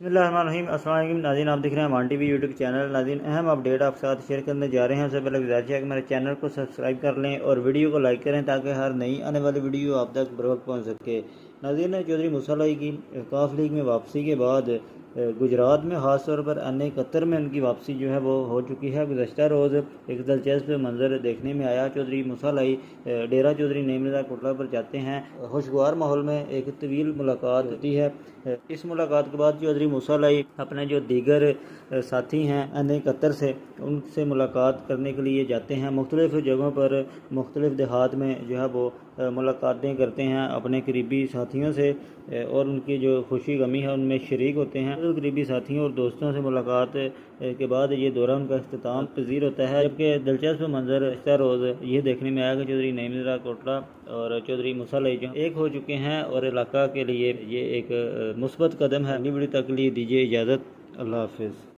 बिस्मिल्लाहिर्रहमानिर्रहीम। अस्सलाम वालेकुम नाज़रीन, आप दिख रहे हैं मान टीवी यूट्यूब चैनल। नाज़रीन, अहम अपडेट आप साथ शेयर करने जा रहे हैं। उससे पहले गुजारिश है कि मेरे चैनल को सब्सक्राइब कर लें और वीडियो को लाइक करें ताकि हर नई आने वाली वीडियो आप तक बर वक्त पहुँच सके। नाज़रीन, चौधरी मूसा अलाई की काफ लीग में वापसी के बाद गुजरात में ख़ास तौर पर NA71 में उनकी वापसी जो है वो हो चुकी है। गुज़श्ता रोज़ एक दिलचस्प मंजर देखने में आया। चौधरी मूसा अलाई डेरा चौधरी नईमराजा कोटला पर जाते हैं। खुशगवार माहौल में एक तवील मुलाकात होती है। इस मुलाकात के बाद चौधरी मूसा अलाई अपने जो दीगर साथी हैं NA71 से उनसे मुलाकात करने के लिए जाते हैं। मुख्तलिफ़ जगहों पर मुख्तलिफ़ देहात में जो है वो मुलाकातें करते हैं अपने करीबी साथियों से और उनकी जो खुशी गमी है उनमें शरीक होते हैं। तो करीबी साथियों और दोस्तों से मुलाकात के बाद ये दौरा उनका इख्तिताम पजीर होता है। जबकि दिलचस्प मंजर इस रोज़ ये देखने में आया कि चौधरी नईमराजा कोटला और चौधरी मूसा अलाई जो एक हो चुके हैं और इलाका के लिए ये एक मुस्बत कदम है। अगली वीडियो तक के लिए दीजिए इजाज़त। अल्लाह हाफिज़।